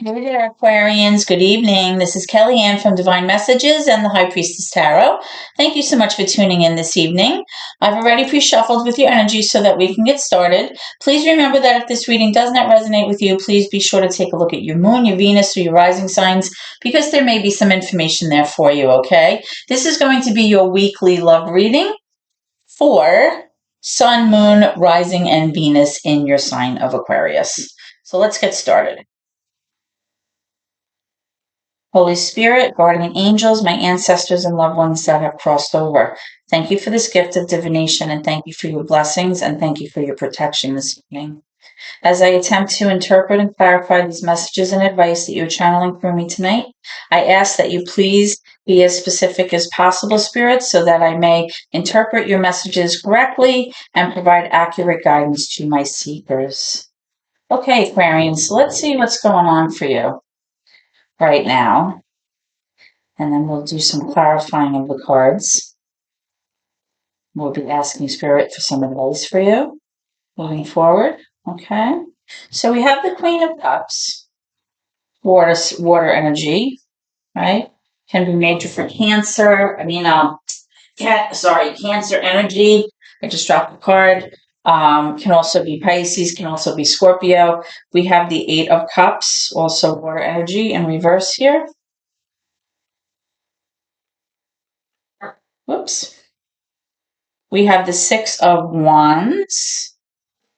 Hey there, Aquarians. Good evening. This is Kellyanne from Divine Messages and the High Priestess Tarot. Thank you so much for tuning in this evening. I've already pre-shuffled with your energy so that we can get started. Please remember that if this reading does not resonate with you, please be sure to take a look at your moon, your Venus, or your rising signs because there may be some information there for you, okay? This is going to be your weekly love reading for Sun, Moon, Rising, and Venus in your sign of Aquarius. So let's get started. Holy Spirit, guardian angels, my ancestors and loved ones that have crossed over. Thank you for this gift of divination and thank you for your blessings and thank you for your protection this evening. As I attempt to interpret and clarify these messages and advice that you're channeling through me tonight, I ask that you please be as specific as possible, Spirit, so that I may interpret your messages correctly and provide accurate guidance to my seekers. Okay, Aquarians, so let's see what's going on for you right now. And then we'll do some clarifying of the cards. We'll be asking Spirit for some advice for you moving forward. Okay. So we have the Queen of Cups, water energy, right? Can be major for Cancer. Cancer energy. I just dropped the card. Can also be Pisces, can also be Scorpio. We have the Eight of Cups, also water energy in reverse here. Whoops. We have the Six of Wands.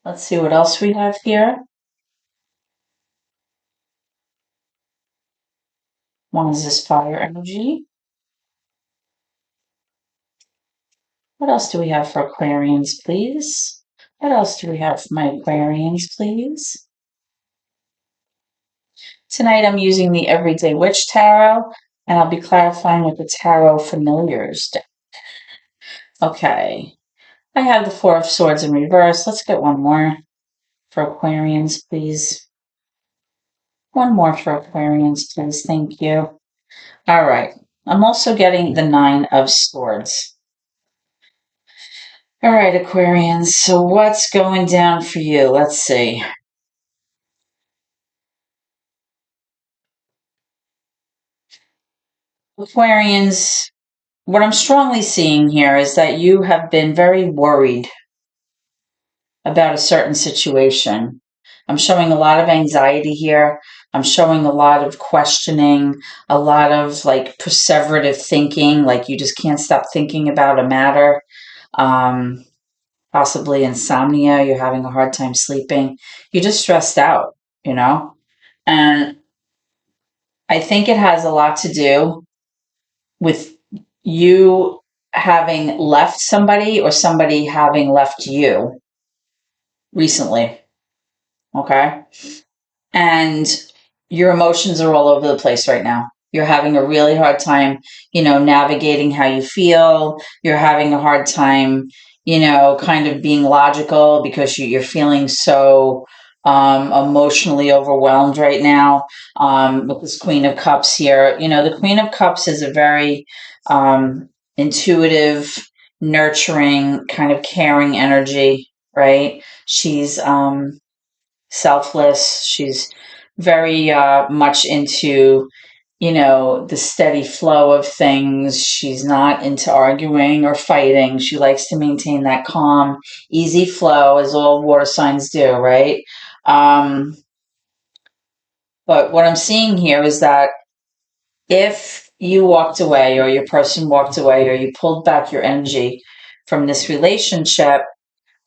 Let's see what else we have here. Wands is fire energy. What else do we have for Aquarians, please? What else do we have for my Aquarians, please? Tonight I'm using the Everyday Witch Tarot, and I'll be clarifying with the Tarot Familiars deck. Okay. I have the Four of Swords in reverse. Let's get one more for Aquarians, please. One more for Aquarians, please. Thank you. All right. I'm also getting the Nine of Swords. All right, Aquarians. So what's going down for you? Let's see. Aquarians, what I'm strongly seeing here is that you have been very worried about a certain situation. I'm showing a lot of anxiety here. I'm showing a lot of questioning, a lot of like perseverative thinking, like you just can't stop thinking about a matter. Possibly insomnia, you're having a hard time sleeping. You're just stressed out, you know? And I think it has a lot to do with you having left somebody or somebody having left you recently. Okay. And your emotions are all over the place right now. You're having a really hard time, navigating how you feel. You're having a hard time, kind of being logical because you're feeling so emotionally overwhelmed right now with this Queen of Cups here. The Queen of Cups is a very intuitive, nurturing, kind of caring energy, right? She's selfless. She's very much into, the steady flow of things. She's not into arguing or fighting. She likes to maintain that calm, easy flow, as all water signs do, right? But what I'm seeing here is that if you walked away or your person walked away or you pulled back your energy from this relationship,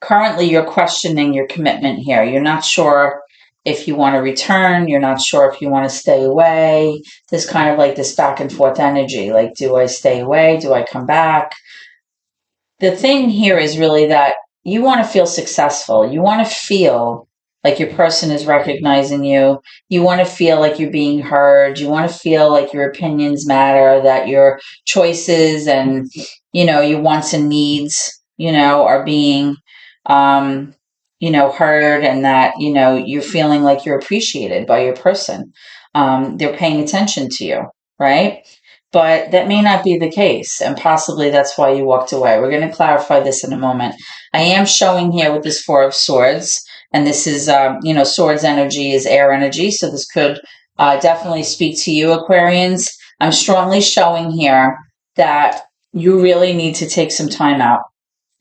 currently you're questioning your commitment here. You're not sure if you want to return. You're not sure if you want to stay away. There's kind of like this back and forth energy. Like, do I stay away? Do I come back? The thing here is really that you want to feel successful. You want to feel like your person is recognizing you. You want to feel like you're being heard. You want to feel like your opinions matter, that your choices and, your wants and needs, are being heard, and that, you're feeling like you're appreciated by your person. They're paying attention to you, right? But that may not be the case, and possibly that's why you walked away. We're going to clarify this in a moment. I am showing here with this Four of Swords, and this is, swords energy is air energy, so this could definitely speak to you, Aquarians. I'm strongly showing here that you really need to take some time out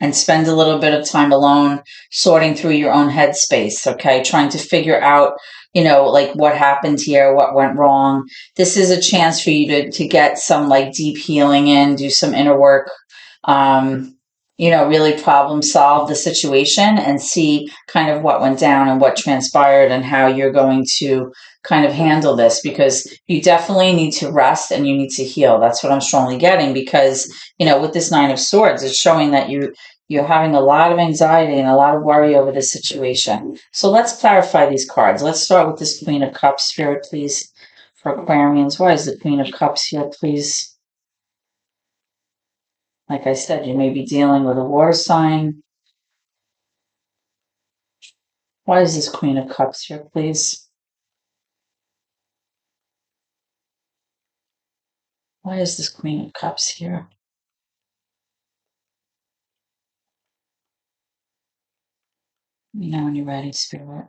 and spend a little bit of time alone sorting through your own headspace, okay? Trying to figure out, like what happened here, what went wrong. This is a chance for you to get some like deep healing in, do some inner work, really problem solve the situation and see kind of what went down and what transpired and how you're going to kind of handle this, because you definitely need to rest and you need to heal. That's what I'm strongly getting, because with this Nine of Swords, it's showing that you're having a lot of anxiety and a lot of worry over this situation. So let's clarify these cards. Let's start with this Queen of Cups. Spirit, please, for Aquarians. Why is the Queen of Cups here, please? Like I said, you may be dealing with a water sign. Why is this Queen of Cups here, please? Why is this Queen of Cups here? Let me know when you're ready, Spirit.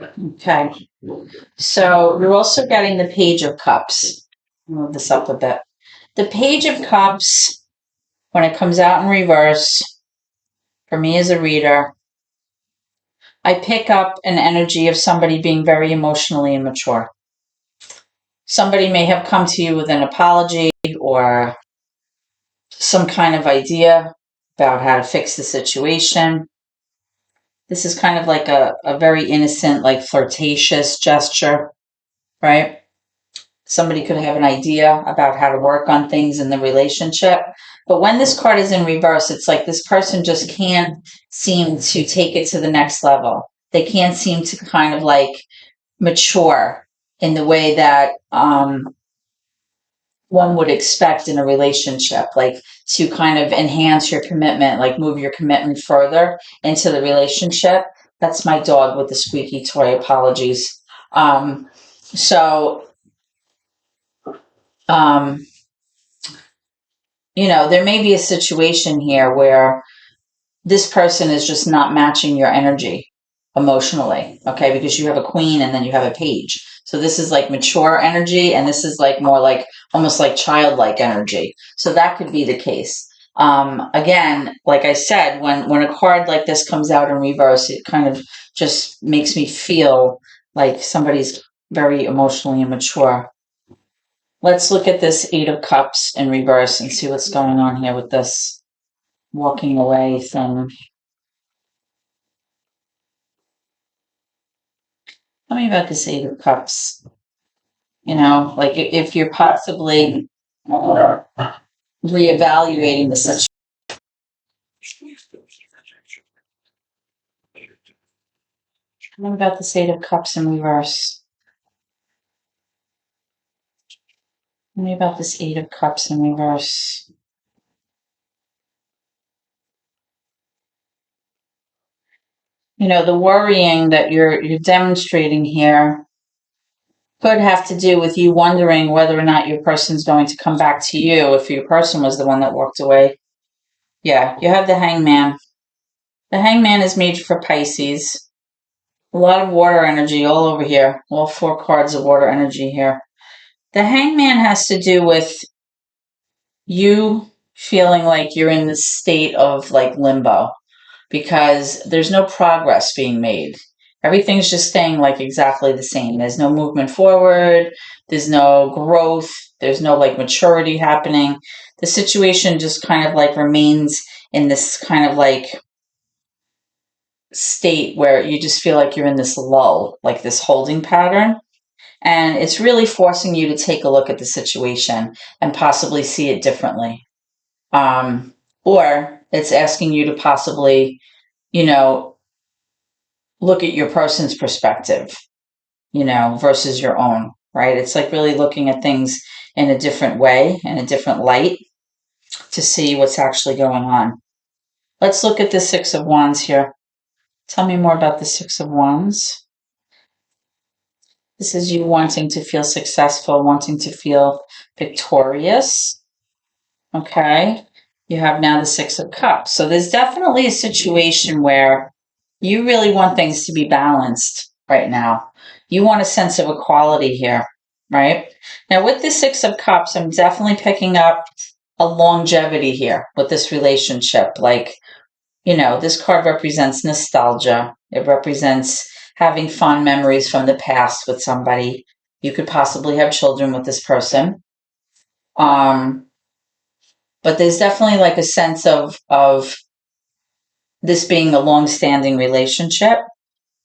Okay. So you're also getting the Page of Cups. Move this up a bit. The Page of Cups, when it comes out in reverse, for me as a reader, I pick up an energy of somebody being very emotionally immature. Somebody may have come to you with an apology or some kind of idea about how to fix the situation. This is kind of like a very innocent, like flirtatious gesture, right? Somebody could have an idea about how to work on things in the relationship. But when this card is in reverse, it's like this person just can't seem to take it to the next level. They can't seem to kind of like mature in the way that one would expect in a relationship, like to kind of enhance your commitment, like move your commitment further into the relationship. That's my dog with the squeaky toy. Apologies. So, um, there may be a situation here where this person is just not matching your energy emotionally, okay? Because you have a queen and then you have a page. So this is like mature energy, and this is like more like almost like childlike energy. So that could be the case. Again, like I said, when a card like this comes out in reverse, it kind of just makes me feel like somebody's very emotionally immature. Let's look at this Eight of Cups in reverse and see what's going on here with this walking away thing. Tell me about this Eight of Cups. Like if you're possibly reevaluating the situation. Tell me about this Eight of Cups in reverse. Tell me about this Eight of Cups in reverse. The worrying that you're demonstrating here could have to do with you wondering whether or not your person's going to come back to you if your person was the one that walked away. Yeah, you have the Hangman. The Hangman is made for Pisces. A lot of water energy all over here. All four cards of water energy here. The Hangman has to do with you feeling like you're in this state of like limbo because there's no progress being made. Everything's just staying like exactly the same. There's no movement forward. There's no growth. There's no like maturity happening. The situation just kind of like remains in this kind of like state where you just feel like you're in this lull, like this holding pattern. And it's really forcing you to take a look at the situation and possibly see it differently. Or it's asking you to possibly, look at your person's perspective, versus your own, right? It's like really looking at things in a different way, in a different light to see what's actually going on. Let's look at the Six of Wands here. Tell me more about the Six of Wands. This is you wanting to feel successful, wanting to feel victorious. Okay. You have now the Six of Cups. So there's definitely a situation where you really want things to be balanced right now. You want a sense of equality here, right? Now, with the Six of Cups, I'm definitely picking up a longevity here with this relationship. Like, this card represents nostalgia. It represents having fond memories from the past with somebody. You could possibly have children with this person. But there's definitely like a sense of this being a long-standing relationship.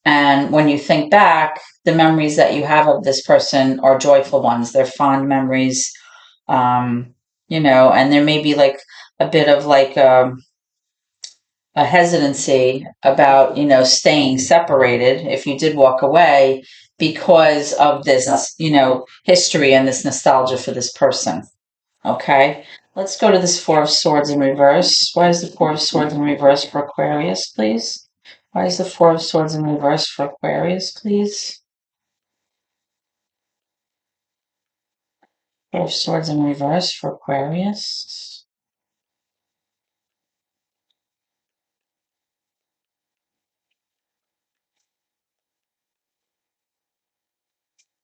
And when you think back, the memories that you have of this person are joyful ones. They're fond memories, and there may be like a bit of like a hesitancy about, staying separated if you did walk away because of this, history and this nostalgia for this person. Okay, let's go to this Four of Swords in reverse. Why is the Four of Swords in reverse for Aquarius, please? Why is the Four of Swords in reverse for Aquarius, please? Four of Swords in reverse for Aquarius.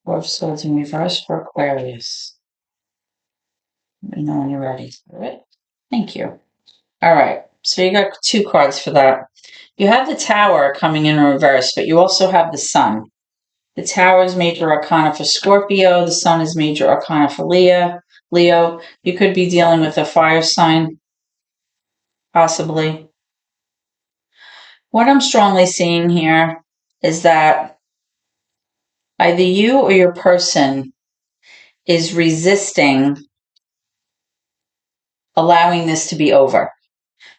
Four of Swords in reverse for Aquarius. Let me know when you're ready for it. Thank you. All right, so you got two cards for that. You have the Tower coming in reverse, but you also have the Sun. The Tower is major arcana for Scorpio. The Sun is major arcana for Leo. You could be dealing with a fire sign, possibly. What I'm strongly seeing here is that either you or your person is resisting allowing this to be over.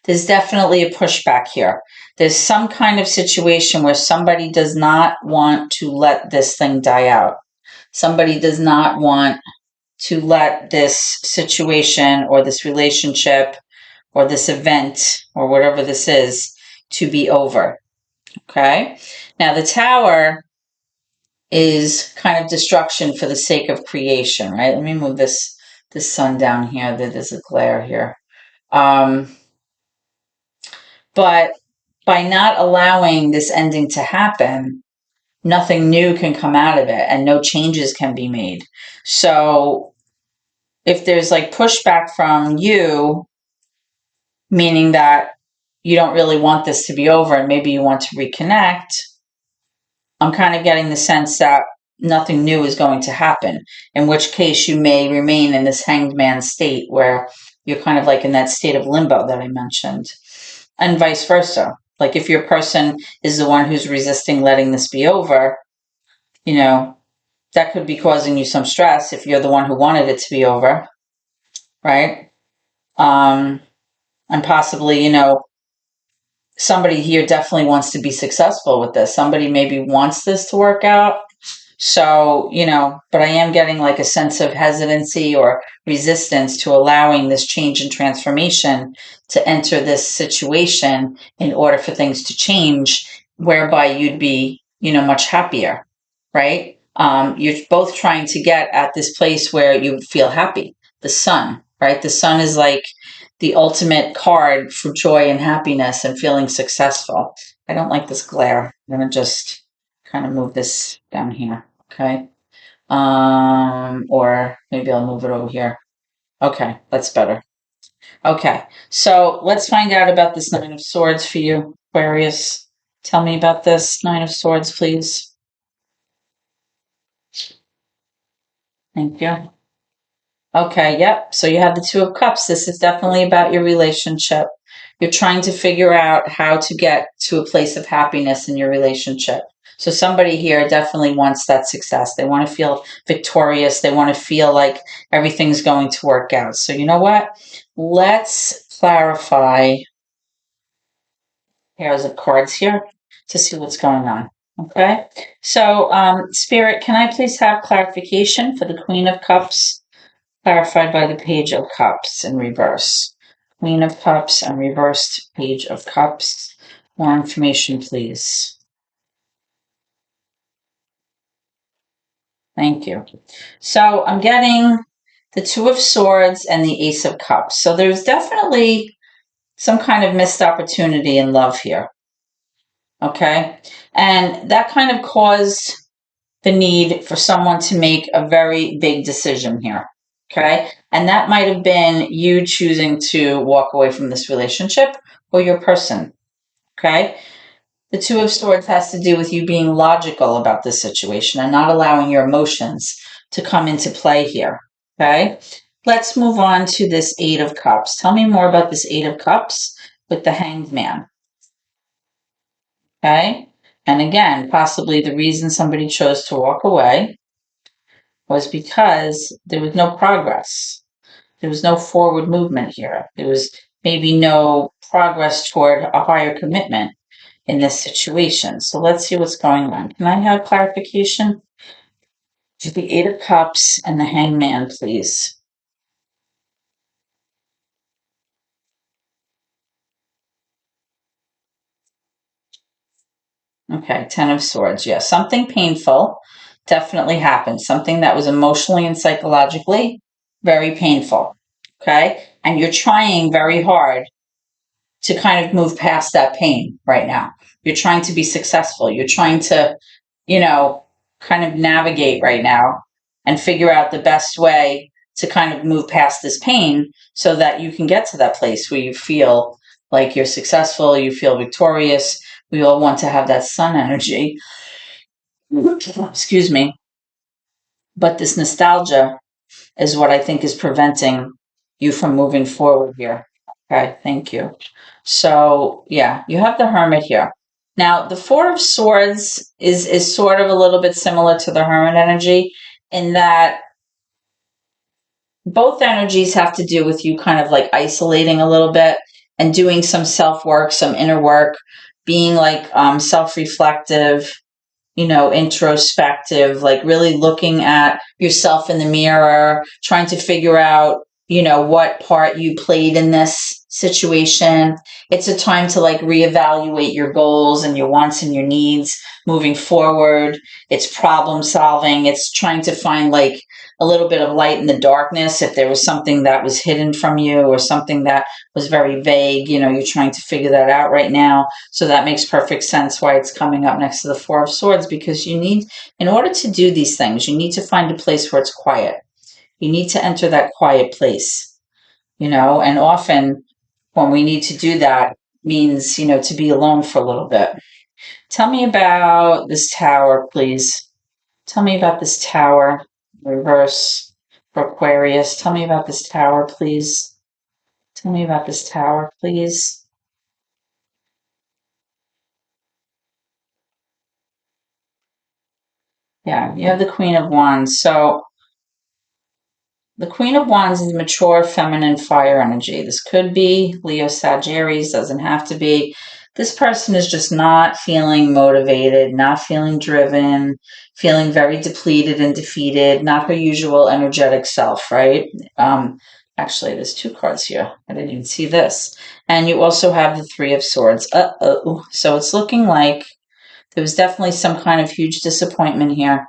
There's definitely a pushback here. There's some kind of situation where somebody does not want to let this thing die out. Somebody does not want to let this situation or this relationship or this event or whatever this is to be over. Okay? Now, the Tower is kind of destruction for the sake of creation, right? Let me move this sun down here. There's a glare here. But by not allowing this ending to happen, nothing new can come out of it and no changes can be made. So if there's like pushback from you, meaning that you don't really want this to be over and maybe you want to reconnect, I'm kind of getting the sense that nothing new is going to happen, in which case you may remain in this hanged man state where you're kind of like in that state of limbo that I mentioned, and vice versa. Like if your person is the one who's resisting letting this be over, that could be causing you some stress if you're the one who wanted it to be over, right? And possibly, somebody here definitely wants to be successful with this. Somebody maybe wants this to work out. So, but I am getting like a sense of hesitancy or resistance to allowing this change and transformation to enter this situation in order for things to change, whereby you'd be, much happier, right? You're both trying to get at this place where you feel happy. The Sun, right? The Sun is like the ultimate card for joy and happiness and feeling successful. I don't like this glare. I'm going to just kind of move this down here. Okay. Or maybe I'll move it over here. Okay, that's better. Okay, so let's find out about this Nine of Swords for you, Aquarius. Tell me about this Nine of Swords, please. Thank you. Okay, yep. So you have the Two of Cups. This is definitely about your relationship. You're trying to figure out how to get to a place of happiness in your relationship. So somebody here definitely wants that success. They want to feel victorious. They want to feel like everything's going to work out. So you know what? Let's clarify pairs of cards here to see what's going on. Okay. So, Spirit, can I please have clarification for the Queen of Cups? Clarified by the Page of Cups in reverse. Queen of Cups and reversed Page of Cups. More information, please. Thank you. So I'm getting the Two of Swords, and the Ace of Cups. So there's definitely some kind of missed opportunity in love here. Okay. And that kind of caused the need for someone to make a very big decision here. Okay. And that might have been you choosing to walk away from this relationship or your person. Okay. The Two of Swords has to do with you being logical about this situation and not allowing your emotions to come into play here. Okay. Let's move on to this Eight of Cups. Tell me more about this Eight of Cups with the Hanged Man. Okay. And again, possibly the reason somebody chose to walk away was because there was no progress. There was no forward movement here. There was maybe no progress toward a higher commitment in this situation. So let's see what's going on. Can I have clarification? To the Eight of Cups and the Hangman, please. Okay, Ten of Swords. Yes, something painful definitely happened. Something that was emotionally and psychologically very painful. Okay, and you're trying very hard to kind of move past that pain right now. You're trying to be successful. You're trying to, kind of navigate right now and figure out the best way to kind of move past this pain so that you can get to that place where you feel like you're successful, you feel victorious. We all want to have that sun energy. Excuse me. But this nostalgia is what I think is preventing you from moving forward here. Okay, thank you. So, yeah, you have the Hermit here. Now, the Four of Swords is sort of a little bit similar to the Hermit energy in that both energies have to do with you kind of like isolating a little bit and doing some self work, some inner work, being like self reflective, introspective, like really looking at yourself in the mirror, trying to figure out, what part you played in this situation. It's a time to like reevaluate your goals and your wants and your needs moving forward. It's problem solving. It's trying to find like a little bit of light in the darkness. If there was something that was hidden from you or something that was very vague, you're trying to figure that out right now. So that makes perfect sense why it's coming up next to the Four of Swords, because in order to do these things, you need to find a place where it's quiet. You need to enter that quiet place, and often when we need to do that means, to be alone for a little bit. Tell me about this Tower, please. Tell me about this Tower, reverse for Aquarius. Tell me about this Tower, please. Tell me about this Tower, please. Yeah, you have the Queen of Wands. So the Queen of Wands is mature, feminine, fire energy. This could be Leo, Sagittarius, doesn't have to be. This person is just not feeling motivated, not feeling driven, feeling very depleted and defeated, not her usual energetic self, right? Actually, there's two cards here. I didn't even see this. And you also have the Three of Swords. Uh-oh. So it's looking like there was definitely some kind of huge disappointment here,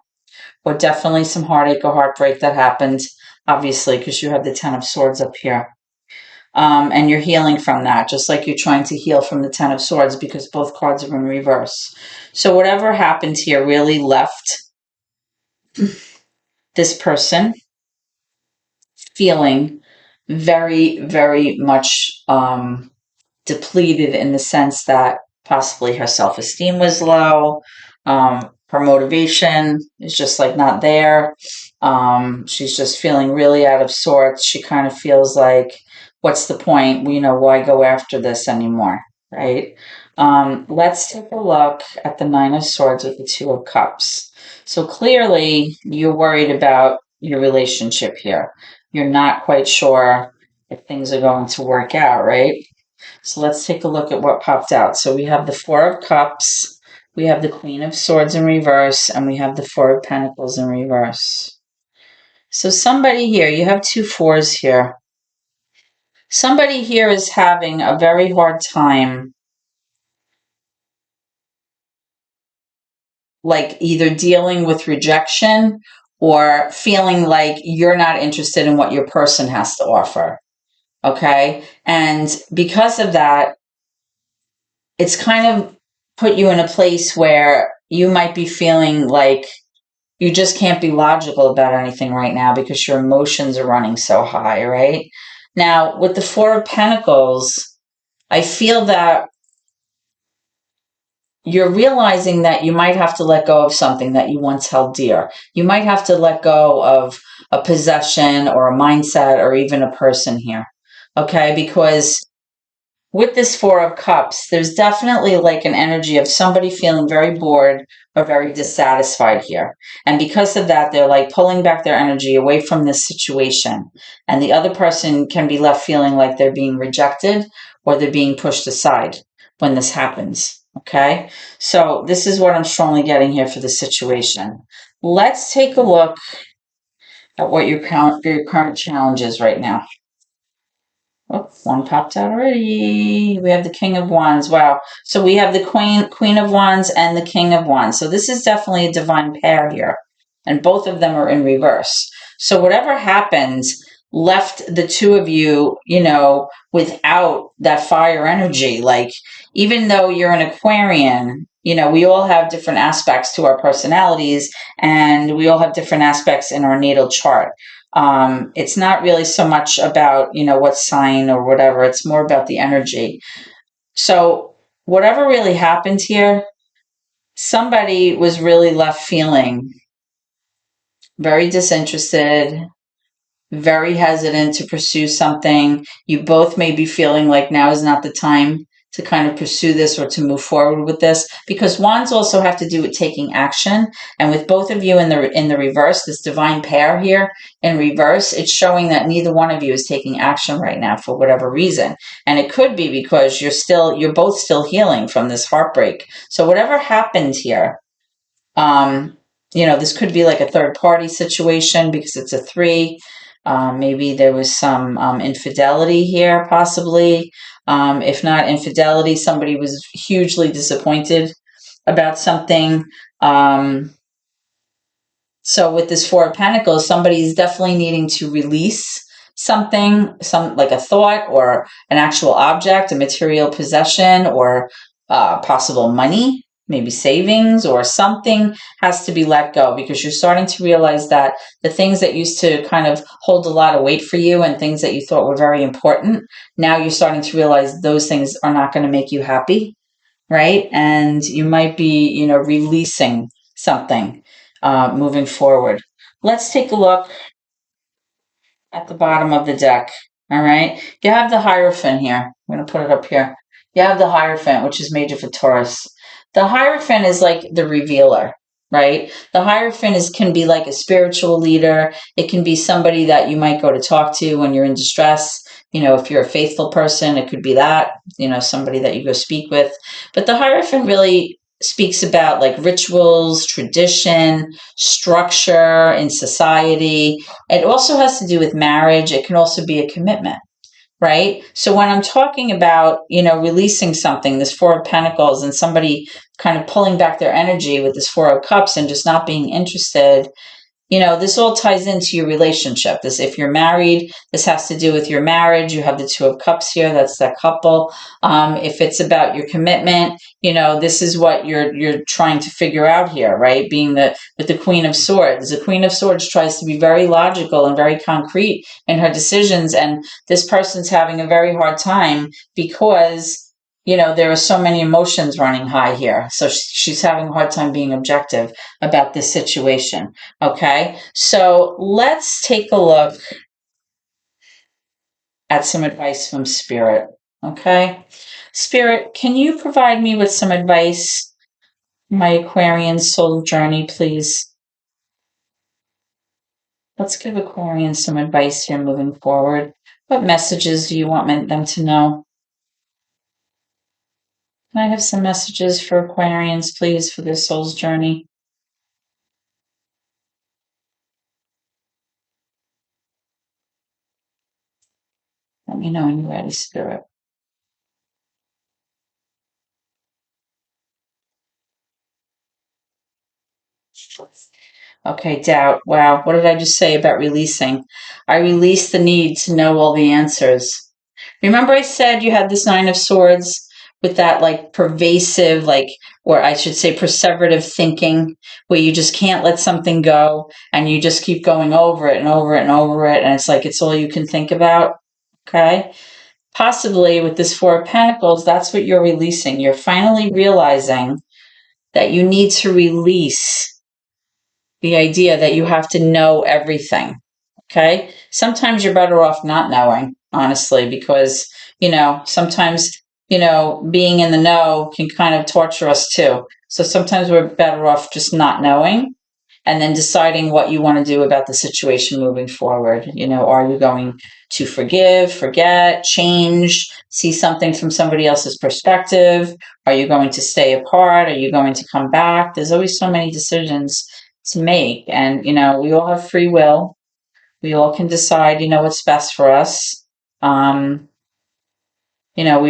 or definitely some heartache or heartbreak that happened, obviously, because you have the Ten of Swords up here. And you're healing from that, just like you're trying to heal from the Ten of Swords, because both cards are in reverse. So whatever happened here really left this person feeling very, very much depleted, in the sense that possibly her self-esteem was low. Her motivation is just like not there. She's just feeling really out of sorts. She kind of feels like, what's the point? Why go after this anymore? Right? Let's take a look at the Nine of Swords with the Two of Cups. So clearly you're worried about your relationship here. You're not quite sure if things are going to work out, right? So let's take a look at what popped out. So we have the Four of Cups, we have the Queen of Swords in reverse, and we have the Four of Pentacles in reverse. So somebody here, you have two fours here. Somebody here is having a very hard time, like either dealing with rejection or feeling like you're not interested in what your person has to offer. Okay. And because of that, it's kind of put you in a place where you might be feeling like you just can't be logical about anything right now because your emotions are running so high, right? Now, with the Four of Pentacles, I feel that you're realizing that you might have to let go of something that you once held dear. You might have to let go of a possession or a mindset or even a person here. Okay? Because with this Four of Cups, there's definitely like an energy of somebody feeling very bored or very dissatisfied here. And because of that, they're like pulling back their energy away from this situation. And the other person can be left feeling like they're being rejected or they're being pushed aside when this happens. Okay? So this is what I'm strongly getting here for the situation. Let's take a look at what your current challenge is right now. Oh, one popped out already. We have the King of Wands. Wow. So we have the Queen of Wands and the King of Wands. So this is definitely a divine pair here. And both of them are in reverse. So whatever happens left the two of you, without that fire energy. Like, even though you're an Aquarian, we all have different aspects to our personalities and we all have different aspects in our natal chart. It's not really so much about, what sign or whatever. It's more about the energy. So whatever really happened here, somebody was really left feeling very disinterested, very hesitant to pursue something. You both may be feeling like now is not the time to kind of pursue this or to move forward with this, because wands also have to do with taking action. And with both of you in the reverse, this divine pair here in reverse, it's showing that neither one of you is taking action right now for whatever reason. And it could be because you're both still healing from this heartbreak. So whatever happened here, this could be like a third party situation because it's a 3. Maybe there was some infidelity here, possibly. If not infidelity, somebody was hugely disappointed about something. So with this Four of Pentacles, somebody is definitely needing to release something, like a thought or an actual object, a material possession, or possible money, maybe savings, or something has to be let go, because you're starting to realize that the things that used to kind of hold a lot of weight for you and things that you thought were very important, now you're starting to realize those things are not going to make you happy, right? And you might be, releasing something moving forward. Let's take a look at the bottom of the deck. All right. You have the Hierophant here. I'm going to put it up here. You have the Hierophant, which is major for Taurus. The Hierophant is like the revealer, right? The Hierophant can be like a spiritual leader. It can be somebody that you might go to talk to when you're in distress. If you're a faithful person, it could be that, somebody that you go speak with. But the Hierophant really speaks about like rituals, tradition, structure in society. It also has to do with marriage. It can also be a commitment, right? So when I'm talking about, releasing something, this Four of Pentacles, and somebody kind of pulling back their energy with this Four of Cups and just not being interested, this all ties into your relationship. If you're married, this has to do with your marriage. You have the Two of Cups here. That's that couple. If it's about your commitment, this is what you're trying to figure out here, right? With the Queen of Swords. The Queen of Swords tries to be very logical and very concrete in her decisions. And this person's having a very hard time because there are so many emotions running high here. So she's having a hard time being objective about this situation. Okay, so let's take a look at some advice from Spirit. Okay, Spirit, can you provide me with some advice, my Aquarian soul journey, please? Let's give Aquarians some advice here moving forward. What messages do you want them to know? Can I have some messages for Aquarians, please, for their soul's journey? Let me know when you're ready, Spirit. Okay, doubt. Wow, what did I just say about releasing? I release the need to know all the answers. Remember I said you had this Nine of Swords with that like pervasive, like, or I should say perseverative thinking, where you just can't let something go and you just keep going over it and over it and over it, and it's like it's all you can think about. Okay? Possibly with this Four of Pentacles, that's what you're releasing. You're finally realizing that you need to release the idea that you have to know everything. Okay. Sometimes you're better off not knowing, honestly, because, sometimes, being in the know can kind of torture us too. So sometimes we're better off just not knowing and then deciding what you want to do about the situation moving forward. Are you going to forgive, forget, change, see something from somebody else's perspective? Are you going to stay apart? Are you going to come back? There's always so many decisions to make. And, we all have free will. We all can decide, what's best for us. We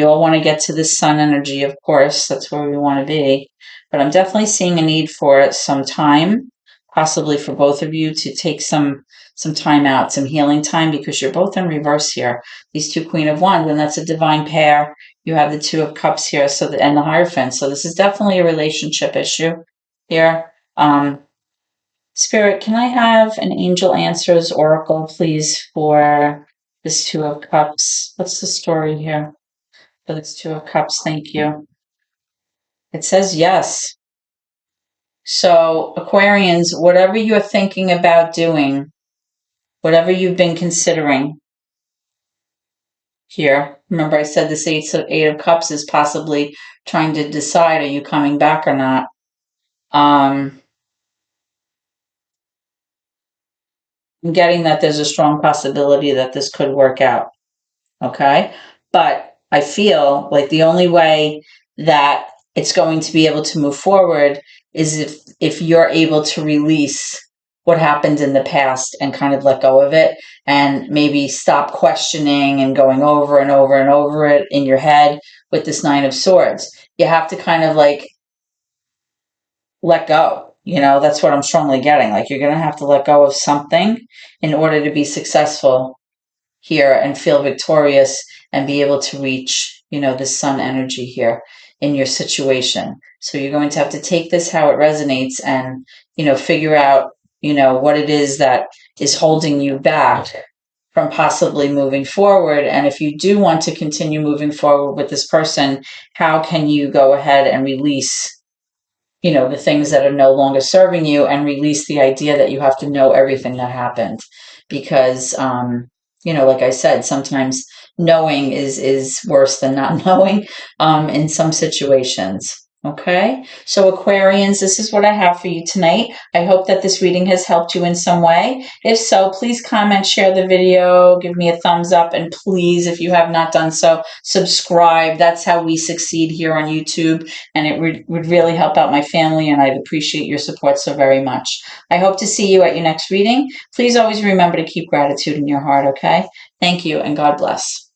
all want to get to this sun energy, of course. That's where we want to be. But I'm definitely seeing a need for some time, possibly for both of you to take some time out, some healing time, because you're both in reverse here. These two Queen of Wands, and that's a divine pair. You have the Two of Cups here, and the Hierophant. So this is definitely a relationship issue here. Spirit, can I have an Angel Answers Oracle, please, for this Two of Cups? What's the story here? For this Two of Cups, thank you. It says yes. So, Aquarians, whatever you're thinking about doing, whatever you've been considering here, remember I said this Eight of Cups is possibly trying to decide, are you coming back or not? I'm getting that there's a strong possibility that this could work out. Okay. But I feel like the only way that it's going to be able to move forward is if you're able to release what happened in the past and kind of let go of it, and maybe stop questioning and going over and over and over it in your head with this Nine of Swords. You have to kind of like let go. That's what I'm strongly getting. Like, you're going to have to let go of something in order to be successful here and feel victorious and be able to reach, this sun energy here in your situation. So you're going to have to take this how it resonates and, figure out, what it is that is holding you back from possibly moving forward. And if you do want to continue moving forward with this person, how can you go ahead and release, the things that are no longer serving you, and release the idea that you have to know everything that happened. Because, like I said, sometimes knowing is worse than not knowing, in some situations. Okay. So Aquarians, this is what I have for you tonight. I hope that this reading has helped you in some way. If so, please comment, share the video, give me a thumbs up, and please, if you have not done so, subscribe. That's how we succeed here on YouTube, and it would really help out my family, and I'd appreciate your support so very much. I hope to see you at your next reading. Please always remember to keep gratitude in your heart, okay? Thank you, and God bless.